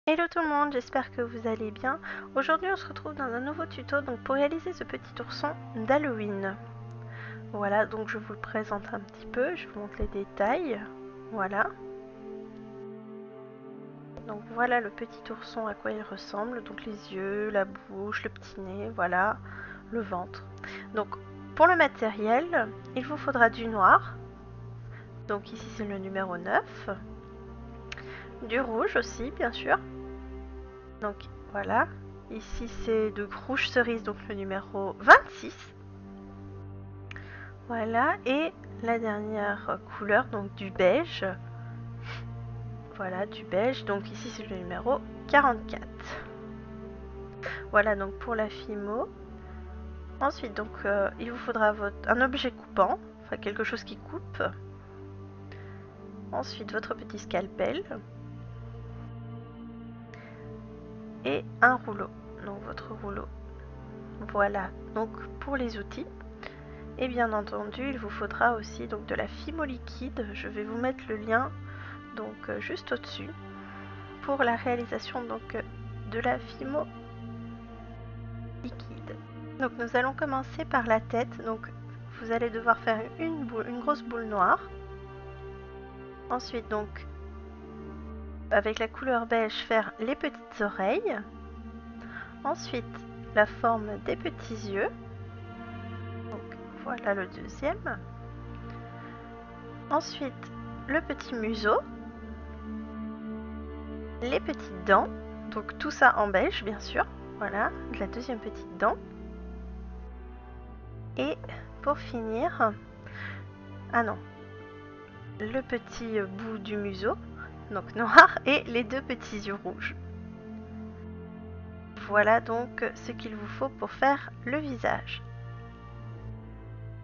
Hello tout le monde, j'espère que vous allez bien. Aujourd'hui on se retrouve dans un nouveau tuto pour réaliser ce petit ourson d'Halloween. Voilà, donc je vous le présente un petit peu, je vous montre les détails. Voilà. Donc voilà le petit ourson, à quoi il ressemble. Donc les yeux, la bouche, le petit nez, voilà, le ventre. Donc pour le matériel, il vous faudra du noir. Donc ici c'est le numéro 9. Du rouge aussi bien sûr. Donc voilà, ici c'est de rouge cerise, donc le numéro 26. Voilà, et la dernière couleur, donc du beige. Voilà, du beige, donc ici c'est le numéro 44. Voilà donc pour la fimo. Ensuite, donc il vous faudra un objet coupant, enfin quelque chose qui coupe. Ensuite, votre petit scalpel. Et un rouleau, donc votre rouleau. Voilà, donc pour les outils. Et bien entendu, il vous faudra aussi donc de la fimo liquide. Je vais vous mettre le lien donc juste au-dessus pour la réalisation donc de la fimo liquide. Donc nous allons commencer par la tête. Donc vous allez devoir faire une grosse boule noire. Ensuite donc avec la couleur beige faire les petites oreilles. Ensuite la forme des petits yeux. Donc voilà le deuxième. Ensuite le petit museau. Les petites dents. Donc tout ça en beige bien sûr. Voilà, la deuxième petite dent. Et pour finir, ah non, le petit bout du museau, donc noir, et les deux petits yeux rouges. Voilà donc ce qu'il vous faut pour faire le visage.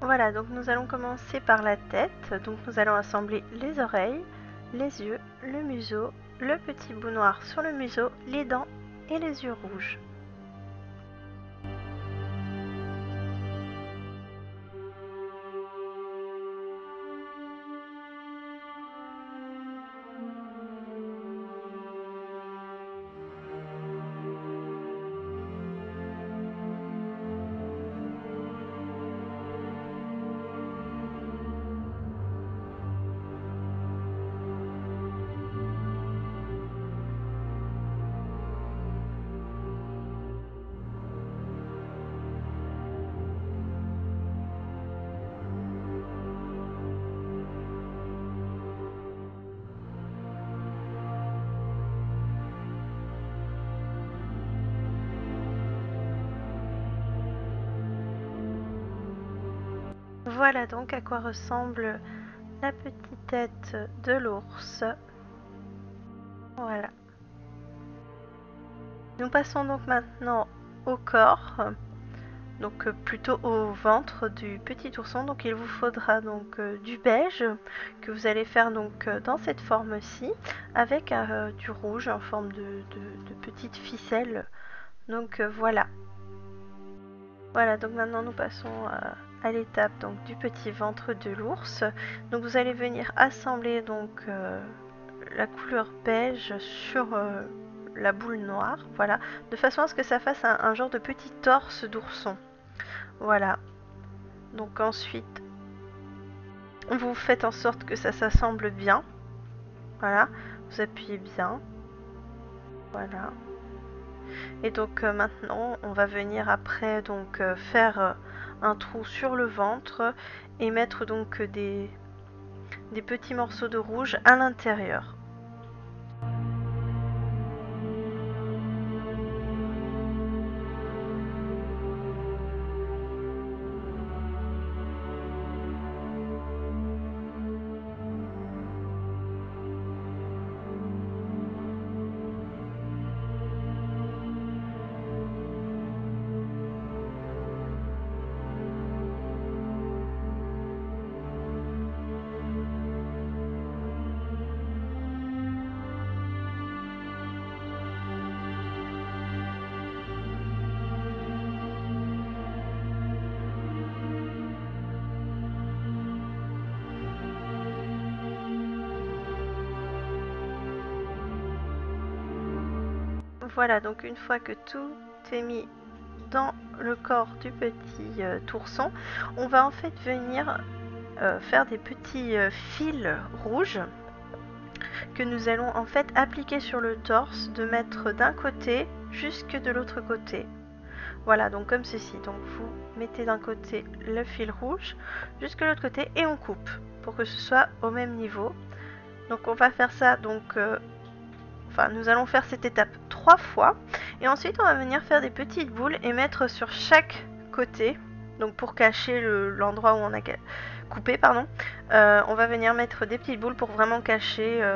Voilà, donc nous allons commencer par la tête. Donc nous allons assembler les oreilles, les yeux, le museau, le petit bout noir sur le museau, les dents et les yeux rouges. Voilà donc à quoi ressemble la petite tête de l'ours. Voilà. Nous passons donc maintenant au corps, donc plutôt au ventre du petit ourson. Donc il vous faudra donc du beige que vous allez faire donc dans cette forme-ci, avec du rouge en forme de petite ficelle. Donc voilà. Voilà, donc maintenant nous passons à l'étape donc du petit ventre de l'ours. Donc vous allez venir assembler donc la couleur beige sur la boule noire, voilà, de façon à ce que ça fasse un genre de petit torse d'ourson. Voilà. Donc ensuite, vous faites en sorte que ça s'assemble bien. Voilà, vous appuyez bien. Voilà. Et donc maintenant, on va venir après donc faire un trou sur le ventre et mettre donc des petits morceaux de rouge à l'intérieur. Voilà, donc une fois que tout est mis dans le corps du petit tourson, on va en fait venir faire des petits fils rouges que nous allons en fait appliquer sur le torse, de mettre d'un côté jusque de l'autre côté. Voilà, donc comme ceci. Donc vous mettez d'un côté le fil rouge jusque l'autre côté et on coupe pour que ce soit au même niveau. Donc on va faire ça, donc nous allons faire cette étape 3 fois et ensuite on va venir faire des petites boules et mettre sur chaque côté, donc pour cacher l'endroit où on a coupé, pardon, on va venir mettre des petites boules pour vraiment cacher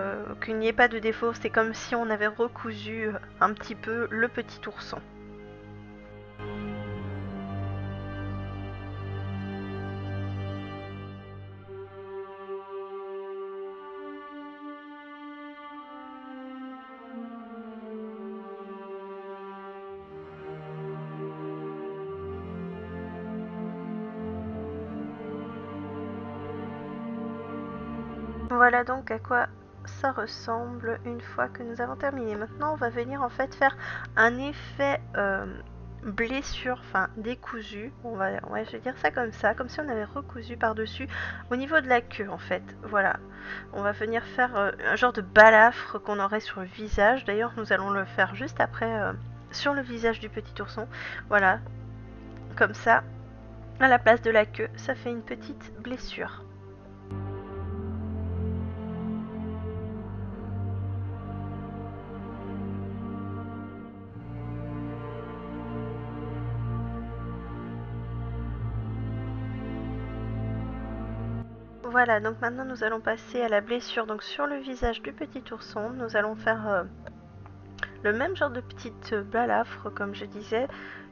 qu'il n'y ait pas de défaut. C'est comme si on avait recousu un petit peu le petit ourson. Voilà donc à quoi ça ressemble une fois que nous avons terminé. Maintenant on va venir en fait faire un effet blessure, enfin décousu, je vais dire ça, comme si on avait recousu par dessus au niveau de la queue en fait. Voilà, on va venir faire un genre de balafre qu'on aurait sur le visage. D'ailleurs nous allons le faire juste après sur le visage du petit ourson. Voilà, comme ça, à la place de la queue, ça fait une petite blessure. Voilà, donc maintenant nous allons passer à la blessure. Donc sur le visage du petit ourson, nous allons faire le même genre de petite balafre, comme je disais,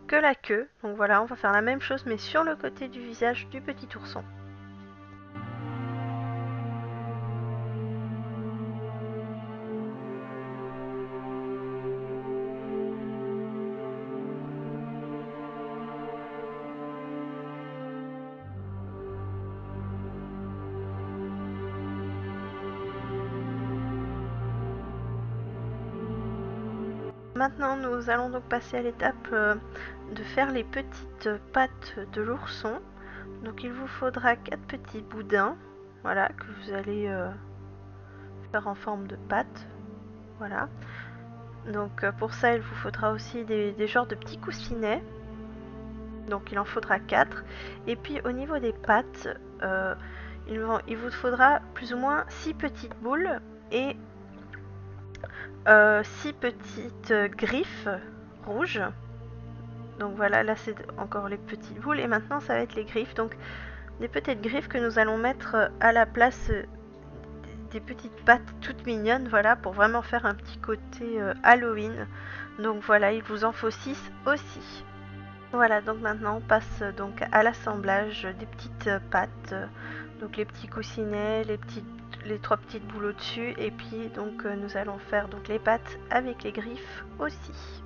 que la queue. Donc voilà, on va faire la même chose mais sur le côté du visage du petit ourson. Maintenant, nous allons donc passer à l'étape de faire les petites pattes de l'ourson. Donc il vous faudra 4 petits boudins, voilà, que vous allez faire en forme de pattes. Voilà. Donc pour ça, il vous faudra aussi des genres de petits coussinets. Donc il en faudra 4. Et puis au niveau des pattes, il vous faudra plus ou moins 6 petites boules et 6 petites griffes rouges. Donc voilà, là c'est encore les petites boules et maintenant ça va être les griffes. Donc des petites griffes que nous allons mettre à la place des petites pattes toutes mignonnes, voilà, pour vraiment faire un petit côté Halloween. Donc voilà, il vous en faut 6 aussi. Voilà, donc maintenant on passe donc à l'assemblage des petites pattes, donc les petits coussinets, les 3 petites boules au-dessus, et puis donc nous allons faire donc les pattes avec les griffes aussi.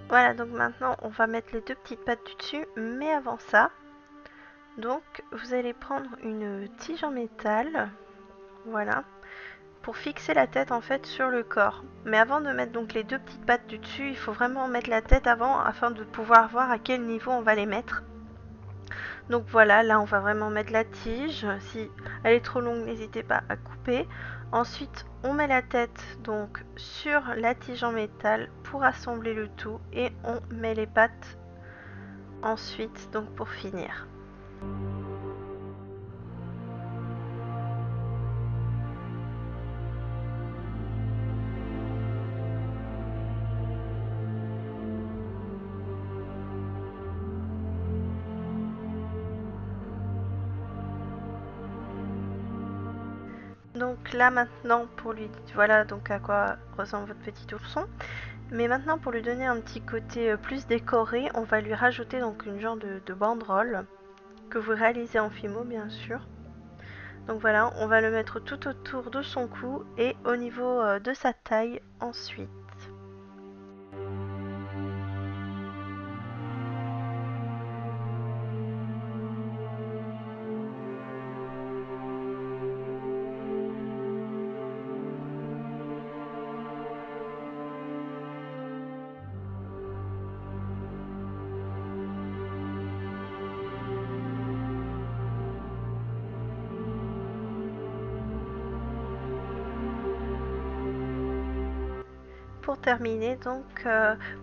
Voilà, donc maintenant on va mettre les 2 petites pattes du dessus, mais avant ça, donc vous allez prendre une tige en métal, voilà, pour fixer la tête en fait sur le corps. Mais avant de mettre donc les 2 petites pattes du dessus, il faut vraiment mettre la tête avant afin de pouvoir voir à quel niveau on va les mettre. Donc voilà, là on va vraiment mettre la tige. Si elle est trop longue, n'hésitez pas à couper. Ensuite, on met la tête donc sur la tige en métal pour assembler le tout et on met les pattes ensuite donc pour finir. Donc là maintenant pour lui, voilà donc à quoi ressemble votre petit ourson. Mais maintenant pour lui donner un petit côté plus décoré, on va lui rajouter donc une genre de banderole que vous réalisez en Fimo bien sûr. Donc voilà, on va le mettre tout autour de son cou et au niveau de sa taille ensuite. Pour terminer donc,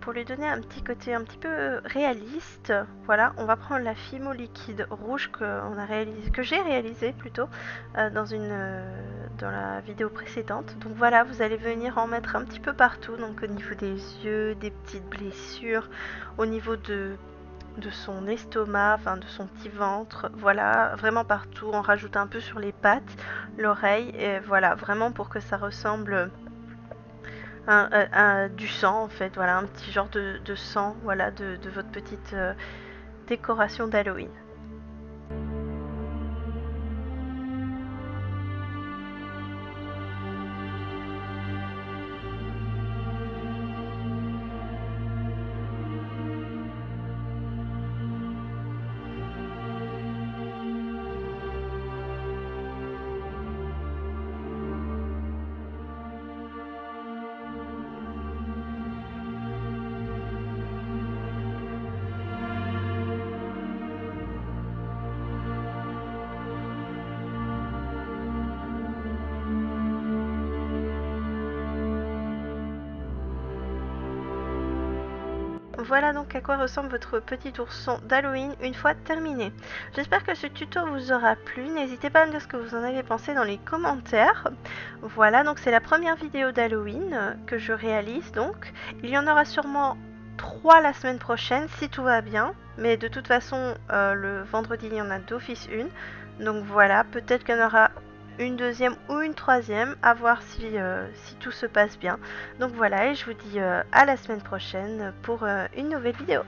pour lui donner un petit côté un petit peu réaliste, voilà, on va prendre la Fimo liquide rouge que j'ai réalisé plutôt dans la vidéo précédente. Donc voilà, vous allez venir en mettre un petit peu partout, donc au niveau des yeux, des petites blessures, au niveau de son estomac, enfin de son petit ventre, voilà, vraiment partout. On rajoute un peu sur les pattes, l'oreille, et voilà, vraiment pour que ça ressemble du sang en fait, voilà, un petit genre de sang, voilà, de votre petite décoration d'Halloween. Voilà donc à quoi ressemble votre petit ourson d'Halloween une fois terminé. J'espère que ce tuto vous aura plu, n'hésitez pas à me dire ce que vous en avez pensé dans les commentaires. Voilà, donc c'est la première vidéo d'Halloween que je réalise donc. Il y en aura sûrement 3 la semaine prochaine si tout va bien, mais de toute façon le vendredi il y en a d'office une. Donc voilà, peut-être qu'il y en aura une deuxième ou une troisième, à voir si tout se passe bien. Donc voilà, et je vous dis à la semaine prochaine pour une nouvelle vidéo.